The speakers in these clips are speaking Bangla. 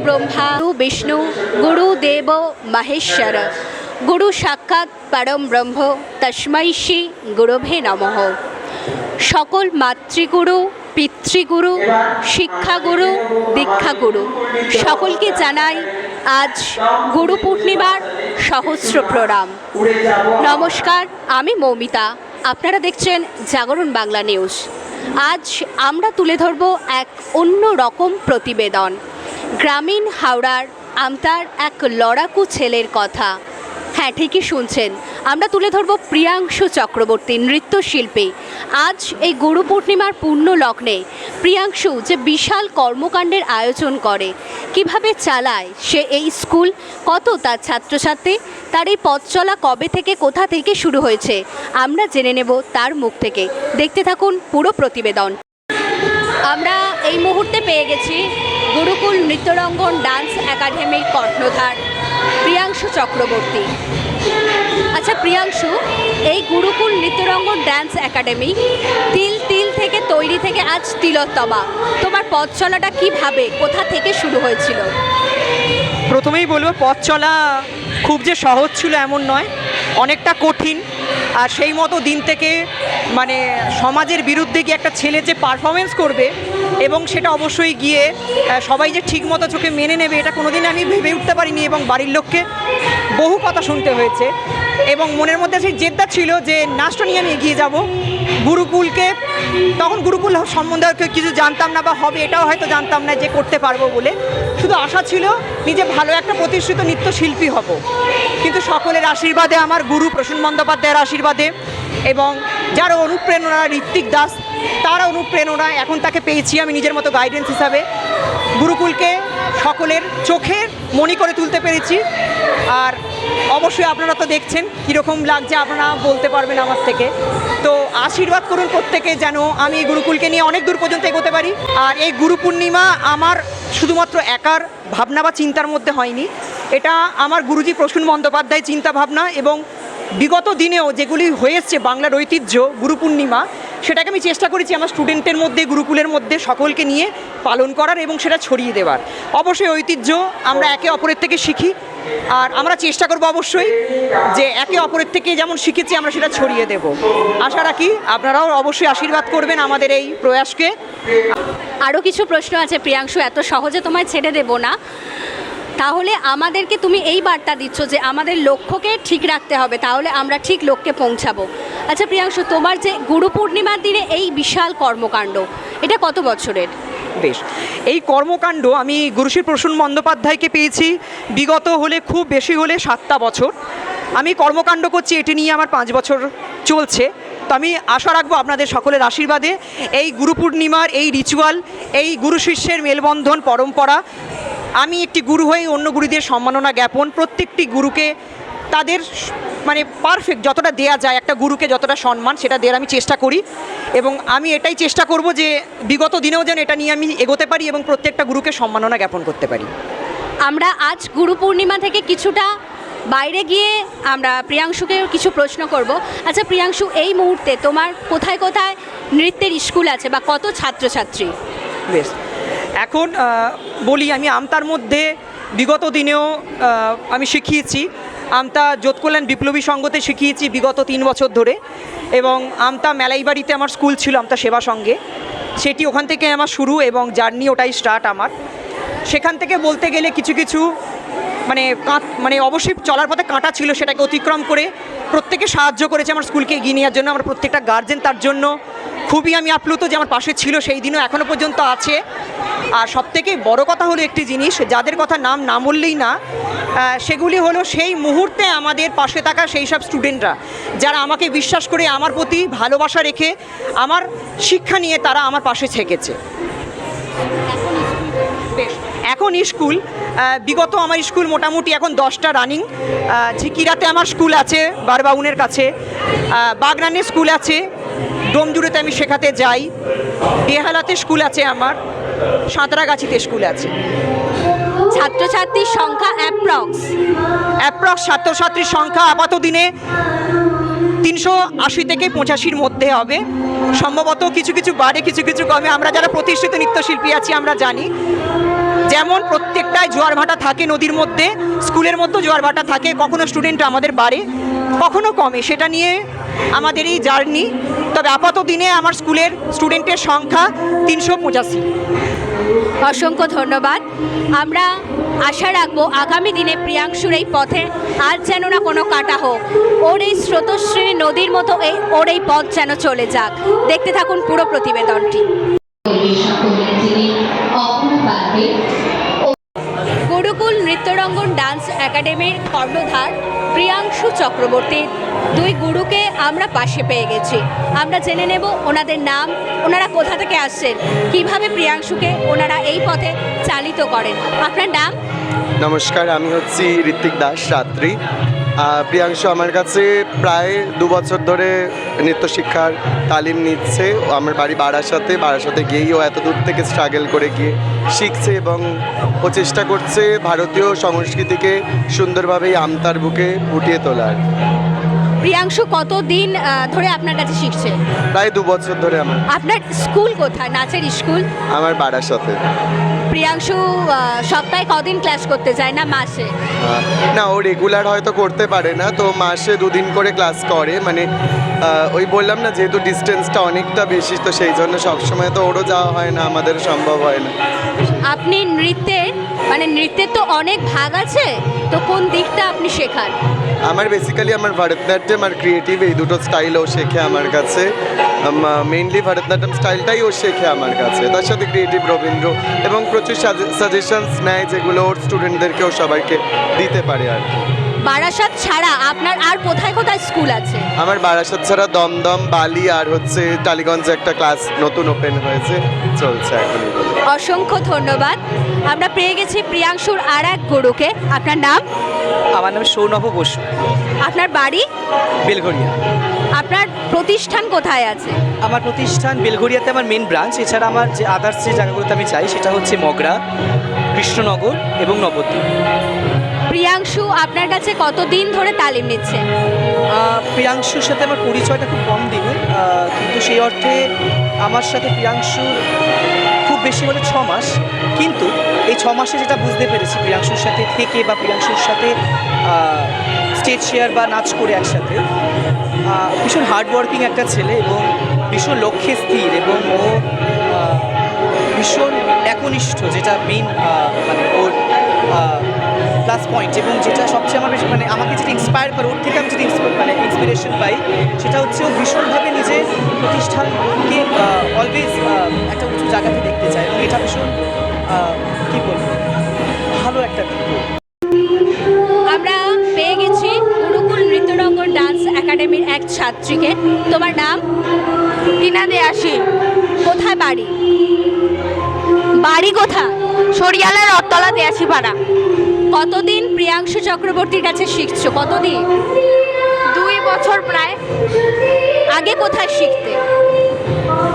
ब्रह्मा विष्णु गुरुदेव महेश्वर गुरु साक्षाৎ परम ब्रह्म तस्मै श्री गुरुवे नमः। सकल मातृगुरु पितृगुरु शिक्षागुरु दीक्षागुरु सकलके जानाई आज गुरु पूर्णिमार सहस्र प्रणाम। नमस्कार, आमी मौमिता, आपनारा देखছেন জাগরণ বাংলা নিউজ। आज আমরা তুলে ধরব এক অন্য রকম প্রতিবেদন, গ্রামীণ হাওড়ার আমতার এক লড়াকু ছেলের কথা। হ্যাঁ, ঠিকই শুনছেন, আমরা তুলে ধরব প্রিয়াংশু চক্রবর্তী, নৃত্যশিল্পী। আজ এই গুরু পূর্ণিমার পূর্ণ লগ্নে প্রিয়াংশু যে বিশাল কর্মকাণ্ডের আয়োজন করে, কিভাবে চালায় সে এই স্কুল, কত তার ছাত্রছাত্রী, তার এই পথ চলা কবে থেকে কোথা থেকে শুরু হয়েছে, আমরা জেনে নেব তার মুখ থেকে। দেখতে থাকুন পুরো প্রতিবেদন। আমরা এই মুহূর্তে পেয়ে গেছি গুরুকুল নৃত্যরঙ্গন ডান্স একাডেমির কর্ণধার প্রিয়াংশু চক্রবর্তী। আচ্ছা প্রিয়াংশু, এই গুরুকুল নৃত্যরঙ্গন ডান্স একাডেমি তিল থেকে তৈরি থেকে আজ তিলোত্তমা, তোমার পথ চলাটা কীভাবে, কোথা থেকে শুরু হয়েছিল? প্রথমেই বলবো, পথ চলা খুব যে সহজ ছিল এমন নয়, অনেকটা কঠিন। আর সেই মতো দিন থেকে মানে সমাজের বিরুদ্ধে গিয়ে একটা ছেলে যে পারফরমেন্স করবে এবং সেটা অবশ্যই গিয়ে সবাই যে ঠিক মতো চোখে মেনে নেবে, এটা কোনোদিন আমি ভেবে উঠতে পারিনি। এবং বাড়ির লোককে বহু কথা শুনতে হয়েছে এবং মনের মধ্যে সেই জেদটা ছিল যে নাচটা নিয়ে আমি এগিয়ে যাব। গুরুকুলকে তখন গুরুকুল সম্বন্ধে কিছু জানতাম না, বা হবে এটাও হয়তো জানতাম না যে করতে পারবো বলে। শুধু আশা ছিল নিজে ভালো একটা প্রতিষ্ঠিত নৃত্যশিল্পী হব। কিন্তু সকলের আশীর্বাদে, আমার গুরু প্রসূন বন্দ্যোপাধ্যায়ের আশীর্বাদে এবং যারা অনুপ্রেরণা, ঋত্বিক দাস, তারা অনুপ্রেরণা, এখন তাকে পেয়েছি আমি নিজের মতো গাইডেন্স হিসাবে। গুরুকুলকে সকলের চোখের মনি করে তুলতে পেরেছি। আর অবশ্যই আপনারা তো দেখছেন কীরকম লাগছে, আপনারা বলতে পারবেন আমার থেকে। তো আশীর্বাদ করুন প্রত্যেকে, যেন আমি এই গুরুকুলকে নিয়ে অনেক দূর পর্যন্ত এগোতে পারি। আর এই গুরু পূর্ণিমা আমার শুধুমাত্র একার ভাবনা বা চিন্তার মধ্যে হয়নি, এটা আমার গুরুজি প্রসূন বন্দ্যোপাধ্যায় চিন্তা ভাবনা। এবং বিগত দিনেও যেগুলি হয়েছে বাংলার ঐতিহ্য গুরু পূর্ণিমা, সেটাকে আমি চেষ্টা করেছি আমার স্টুডেন্টের মধ্যে, গুরুকুলের মধ্যে সকলকে নিয়ে পালন করার এবং সেটা ছড়িয়ে দেওয়ার। অবশ্যই ঐতিহ্য আমরা একে অপরের থেকে শিখি, আর আমরা চেষ্টা করব অবশ্যই যে একে অপরের থেকে যেমন শিখেছি আমরা সেটা ছড়িয়ে দেব। আশা রাখি আপনারাও অবশ্যই আশীর্বাদ করবেন আমাদের এই প্রয়াসকে। আরও কিছু প্রশ্ন আছে প্রিয়াংশু, এত সহজে তোমায় ছেড়ে দেব না। তাহলে আমাদেরকে তুমি এই বার্তা দিচ্ছ যে আমাদের লক্ষ্যকে ঠিক রাখতে হবে, তাহলে আমরা ঠিক লক্ষ্যে পৌঁছাবো। আচ্ছা প্রিয়াংশু, তোমার যে গুরু পূর্ণিমার দিনে এই বিশাল কর্মকাণ্ড, এটা কত বছরের? বেশ, এই কর্মকাণ্ড আমি গুরুশ্রী প্রসূন বন্দ্যোপাধ্যায়কে পেয়েছি বিগত হলে খুব বেশি হলে 7টা বছর। আমি কর্মকাণ্ড করছি, এটি নিয়ে আমার 5 বছর চলছে। তো আমি আশা রাখবো আপনাদের সকলের আশীর্বাদে এই গুরু পূর্ণিমার এই রিচুয়াল, এই গুরু শিষ্যের মেলবন্ধন পরম্পরা, আমি একটি গুরু হয়ে অন্য গুরুদের সম্মাননা জ্ঞাপন, প্রত্যেকটি গুরুকে তাদের মানে পারফেক্ট যতটা দেয়া যায়, একটা গুরুকে যতটা সম্মান সেটা দেওয়ার আমি চেষ্টা করি। এবং আমি এটাই চেষ্টা করব যে বিগত দিনেও যেন এটা নিয়ে আমি এগোতে পারি এবং প্রত্যেকটা গুরুকে সম্মাননা জ্ঞাপন করতে পারি। আমরা আজ গুরু পূর্ণিমা থেকে কিছুটা বাইরে গিয়ে আমরা প্রিয়াংশুকে কিছু প্রশ্ন করব। আচ্ছা প্রিয়াংশু, এই মুহূর্তে তোমার কোথায় কোথায় নৃত্যের স্কুল আছে বা কত ছাত্রছাত্রী? বেশ, এখন বলি, আমি আমতার মধ্যে বিগত দিনেও আমি শিখিয়েছি। আমতা যোধকল্যাণ বিপ্লবী সংঘতে শিখিয়েছি বিগত 3 বছর ধরে। এবং আমতা মেলাইবাড়িতে আমার স্কুল ছিল, আমতা সেবা সঙ্গে, সেটি ওখান থেকে আমার শুরু এবং জার্নি ওটাই স্টার্ট আমার। সেখান থেকে বলতে গেলে কিছু কিছু মানে অবশ্যই চলার পথে কাঁটা ছিল, সেটাকে অতিক্রম করে প্রত্যেকে সাহায্য করেছে আমার স্কুলকে এগিয়ে নেওয়ার জন্য। আমার প্রত্যেকটা গার্জেন তার জন্য খুবই আমি আপ্লুত যে আমার পাশে ছিল, সেই দিনও এখনও পর্যন্ত আছে। আর সবথেকে বড় কথা হলো একটি জিনিস, যাদের কথা না বললেই না, সেগুলি হলো সেই মুহূর্তে আমাদের পাশে থাকা সেই সব স্টুডেন্টরা যারা আমাকে বিশ্বাস করে আমার প্রতি ভালোবাসা রেখে আমার শিক্ষা নিয়ে তারা আমার পাশে থেকেছে। এখন স্কুল বিগত আমার স্কুল মোটামুটি এখন 10টা রানিং। ঝিকিরাতে আমার স্কুল আছে বারবাউনের কাছে, বাগনানে স্কুল আছে, ডোমজুড়েতে আমি শেখাতে যাই, বেহালাতে স্কুল আছে আমার, সাঁতরাগাছিতে স্কুল আছে। ছাত্রছাত্রীর সংখ্যা অ্যাপ্রক্স ছাত্রছাত্রীর সংখ্যা আপাত দিনে 380 থেকে 85-র মধ্যে হবে। সম্ভবত কিছু কিছু বাড়ে, কিছু কিছু কমে। আমরা যারা প্রতিষ্ঠিত নৃত্যশিল্পী আছি আমরা জানি যে যেমন প্রত্যেকটায় জোয়ার ভাটা থাকে নদীর মধ্যে, স্কুলের মধ্যেও জোয়ার ভাটা থাকে, কখনো স্টুডেন্ট আমাদের বাড়ে কখনো কমে, সেটা নিয়ে আমাদের এই জার্নি। তবে আপাতত দিনে আমার স্কুলের স্টুডেন্টের সংখ্যা 385। অসংখ্য ধন্যবাদ। আমরা আশা রাখবো আগামী দিনে প্রিয়াংশুর এই পথে আজ যেন না কোনো কাটা হোক, ওর এই স্রোতস্বিনী নদীর মতো ওর এই পথ যেন চলে যাক। দেখতে থাকুন পুরো প্রতিবেদনটি। গুরুকুল নৃত্যরঙ্গন ডান্স একাডেমির কর্ণধার প্রিয়াংশু চক্রবর্তীর দুই গুরুকে আমরা পাশে পেয়ে গেছি। আমরা জেনে নেব ওনাদের নাম, ওনারা কোথা থেকে আসছেন, কিভাবে প্রিয়াংশুকে ওনারা এই পথে চালিত করেন। আপনার নাম? নমস্কার, আমি হচ্ছি ঋত্বিক দাস রাত্রি। প্রিয়াংশু আমার কাছে প্রায় 2 বছর ধরে নৃত্য শিক্ষার তালিম নিচ্ছে। আমার বাড়ি বারাসাতে গিয়েই ও এত দূর থেকে স্ট্রাগল করে গিয়ে শিখছে এবং ও চেষ্টা করছে ভারতীয় সংস্কৃতিকে সুন্দরভাবে আমতার বুকে ফুটিয়ে তোলার। প্রিয়াংশু কতদিন ধরে আপনার কাছে শিখছে? প্রায় 2 বছর ধরে। আপনার স্কুল কোথায়, নাচের স্কুল? আমার বারাসাতে। প্রিয়াংশু সপ্তাহে কদিন ক্লাস করতে যায়, না মাসে? না, ও রেগুলার হয়তো করতে পারে না, তো মাসে 2 দিন করে ক্লাস করে। মানে ওই বললাম না, যেহেতু ডিস্টেন্সটা অনেকটা বেশি, তো সেই জন্য সবসময় তো ওরও যাওয়া হয় না, আমাদের সম্ভব হয় না। আপনি নৃত্যের তো অনেক ভাগ আছে, তো কোন দিকটা আপনি শেখান? আমার বেসিক্যালি ভারতনাট্যম আর ক্রিয়েটিভ এই দুটো স্টাইল ও শেখে আমার কাছে। মেইনলি ভারতনাট্যম স্টাইলটাই ও শেখে আমার কাছে, তার সাথে ক্রিয়েটিভ রবীন্দ্র, এবং প্রচুর সাজেশনস নেয় যেগুলো ওর স্টুডেন্টদেরকেও সবাইকে দিতে পারে আর কি। বারাসাত ছাড়া আপনার আর কোথায় কোথায় স্কুল আছে? আমার বারাসাত ছাড়া দমদম, বালি আর হচ্ছে টালিগঞ্জে একটা ক্লাস নতুন ওপেন হয়েছে, চলছে এখনই। অসংখ্য ধন্যবাদ। আমরা পেয়ে গেছি প্রিয়াংশুর আর এক গুরুকে। আপনার নাম? আমার নাম সৌনভ বসু। আপনার বাড়ি? বেলঘরিয়া। আপনার প্রতিষ্ঠান কোথায় আছে? আমার প্রতিষ্ঠান বেলঘরিয়াতে আমার মেন ব্রাঞ্চ। এছাড়া আমার যে আদার্স যে জায়গাগুলোতে আমি চাই সেটা হচ্ছে মগরা, কৃষ্ণনগর এবং নবদ্বীপ। প্রিয়াংশু আপনার কাছে কতদিন ধরে তালিম নিচ্ছে? প্রিয়াংশুর সাথে আমার পরিচয়টা খুব কম দিনের, কিন্তু সেই অর্থে আমার সাথে প্রিয়াংশুর খুব বেশি হলে 6 মাস। কিন্তু এই 6 মাসে যেটা বুঝতে পেরেছি প্রিয়াংশুর সাথে থেকে বা প্রিয়াংশুর সাথে স্টেজ শেয়ার বা নাচ করে একসাথে, ভীষণ হার্ডওয়ার্কিং একটা ছেলে এবং ভীষণ লক্ষ্যে স্থির, এবং ও ভীষণ একনিষ্ঠ, যেটা মেইন মানে ওর প্লাস পয়েন্ট। এবং যেটা সবচেয়ে আমার বেশি আমাকে যেটা ইন্সপায়ার করে, ওর থেকে আমি যেটা ইন্সপিরেশন পাই, সেটা হচ্ছে ও ভীষণভাবে নিজের প্রতিষ্ঠানকে অলওয়েজ একটা উঁচু জায়গাতে দেখতে চায়, এবং এটা ভীষণ কী বলবো, ভালো একটা দিক। আমরা পেয়ে গেছি গুরুকুল নৃত্যরঙ্গন ডান্স একাডেমির এক ছাত্রীকে। তোমার নাম? টিনা দেয়াসী। কোথায় বাড়ি? বাড়ি কোথায়? সরিয়ালা রথতলা দেয়াসী পাড়া। কতদিন প্রিয়াংশু চক্রবর্তীর কাছে শিখছো? কতদিন? 2 বছর প্রায়। আগে কোথায় শিখতে?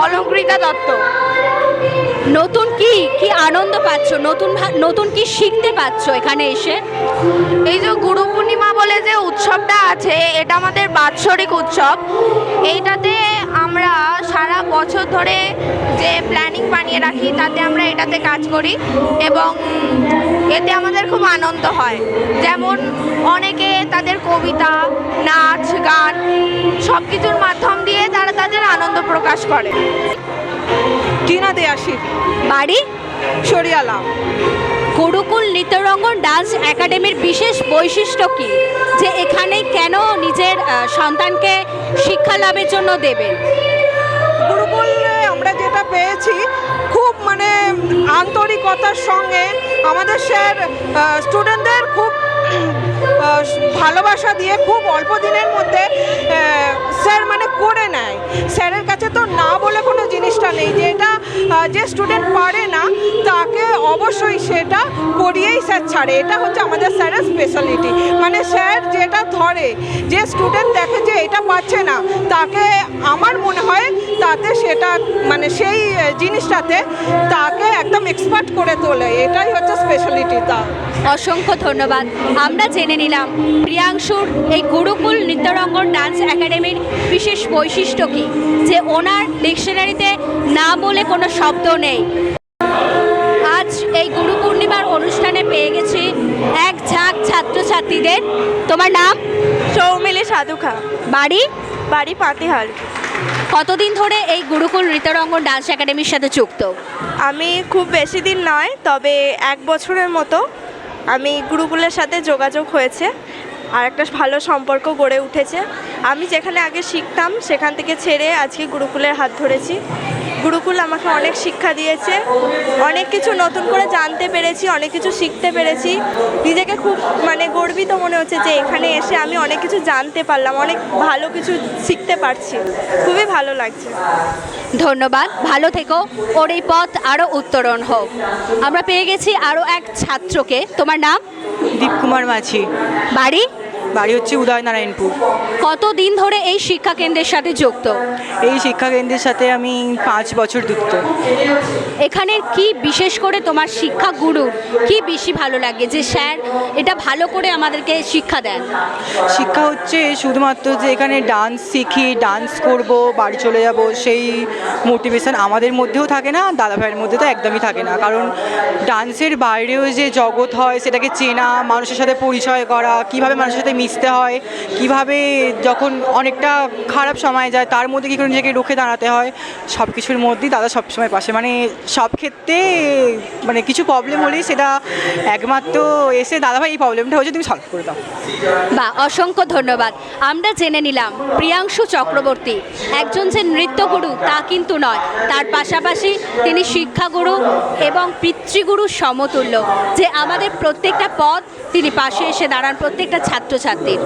অলঙ্কৃতা দত্ত। নতুন কি আনন্দ পাচ্ছ, নতুন কি শিখতে পাচ্ছ এখানে এসে? এই যে গুরু পূর্ণিমা বলে যে উৎসবটা আছে, এটা আমাদের বাৎসরিক উৎসব। এইটাতে আমরা সারা বছর ধরে যে প্ল্যানিং বানিয়ে রাখি, তাতে আমরা এটাতে কাজ করি এবং এতে আমাদের খুব আনন্দ হয়। যেমন অনেকে তাদের কবিতা, নাচ, গান সব কিছুর মাধ্যম দিয়ে তারা তাদের আনন্দ প্রকাশ করে। টিনা দেয়াসী। বাড়ি? সরিয়ালা। গুরুকুল নৃত্যরঙ্গন ডান্স একাডেমির বিশেষ বৈশিষ্ট্য কি, যে এখানে কেন নিজের সন্তানকে শিক্ষা লাভের জন্য দেবেন? গুরুকুলে আমরা যেটা পেয়েছি, খুব আন্তরিকতার সঙ্গে আমাদের স্যার স্টুডেন্টদের খুব ভালোবাসা দিয়ে খুব অল্প দিনের মধ্যে স্যার করে নেয়। স্যারের কাছে তো না বলে কোনো জিনিসটা নেই, যেটা যে স্টুডেন্ট পারে না তাকে অবশ্যই সেটা করিয়েই স্যার ছাড়ে। এটা হচ্ছে আমাদের স্যারের স্পেশালিটি। স্যার যেটা ধরে, যে স্টুডেন্ট দেখে যে এটা পাচ্ছে না, তাকে আমার মনে হয় তাতে সেটা সেই জিনিসটাতে তাকে একদম এক্সপার্ট করে তোলে। এটাই হচ্ছে স্পেশালিটি তা। অসংখ্য ধন্যবাদ। আমরা জেনে নিলাম প্রিয়াংশুর এই গুরুকুল নৃত্যরঙ্গন ডান্স একাডেমির বিশেষ বৈশিষ্ট্য কী, যে ওনার ডিকশনারিতে না বলে কোনো শব্দ নেই। আজ এই গুরু পূর্ণিমা শিক্ষার্থীদের। তোমার নাম? সৌমিলি সাধুখা, বাড়ি? বাড়ি পাতিহার। কতদিন ধরে এই গুরুকুল নৃত্যরঙ্গন ডান্স একাডেমির সাথে যুক্ত? আমি খুব বেশি দিন নয়, তবে 1 বছরের মতো আমি গুরুকুলের সাথে যোগাযোগ হয়েছে আর একটা ভালো সম্পর্ক গড়ে উঠেছে। আমি যেখানে আগে শিখতাম সেখান থেকে ছেড়ে আজকে গুরুকুলের হাত ধরেছি। গুরুকুল আমাকে অনেক শিক্ষা দিয়েছে, অনেক কিছু নতুন করে জানতে পেরেছি, অনেক কিছু শিখতে পেরেছি। নিজেকে খুব গর্বিত মনে হচ্ছে যে এখানে এসে আমি অনেক কিছু জানতে পারলাম, অনেক ভালো কিছু শিখতে পারছি, খুবই ভালো লাগছে। ধন্যবাদ, ভালো থেকো, ওর এই পথ আরও উত্তরণ হোক। আমরা পেয়ে গেছি আরও এক ছাত্রকে। তোমার নাম? দীপকুমার মাঝি, বাড়ি? বাড়ি হচ্ছে উদয়নারায়ণপুর। কতদিন ধরে এই শিক্ষা কেন্দ্রের সাথে যুক্ত? এই শিক্ষা কেন্দ্রের সাথে আমি 5 বছর যুক্ত। এখানের কি বিশেষ করে তোমার শিক্ষা গুরু কি বেশি ভালো লাগে যে স্যার এটা ভালো করে আমাদেরকে শিক্ষা দেন? শিক্ষা হচ্ছে শুধুমাত্র যে এখানে ডান্স শিখি, ডান্স করব, বাড়ি চলে যাব, সেই মোটিভেশন আমাদের মধ্যেও থাকে না, দাদা ভাইয়ের মধ্যে তো একদমই থাকে না। কারণ ডান্সের বাইরেও যে জগৎ হয় সেটাকে চেনা, মানুষের সাথে পরিচয় করা, কিভাবে মানুষের সাথে মিশতে হয়, কিভাবে যখন অনেকটা খারাপ সময় যায় তার মধ্যে কী করে নিজেকে রুখে দাঁড়াতে হয়, সব কিছুর মধ্যেই দাদা সবসময় পাশে। সব ক্ষেত্রে কিছু প্রবলেম হলেই সেটা একমাত্র এসে দাদাভাই এই প্রবলেমটা হয়েছে তুমি সলভ করে দাও। বা অসংখ্য ধন্যবাদ। আমরা জেনে নিলাম প্রিয়াংশু চক্রবর্তী একজন যে নৃত্যগুরু তা কিন্তু নয়, তার পাশাপাশি তিনি শিক্ষাগুরু এবং পিতৃগুরুর সমতুল্য, যে আমাদের প্রত্যেকটা পথ তিনি পাশে এসে দাঁড়ান প্রত্যেকটা ছাত্রছাত্রীর।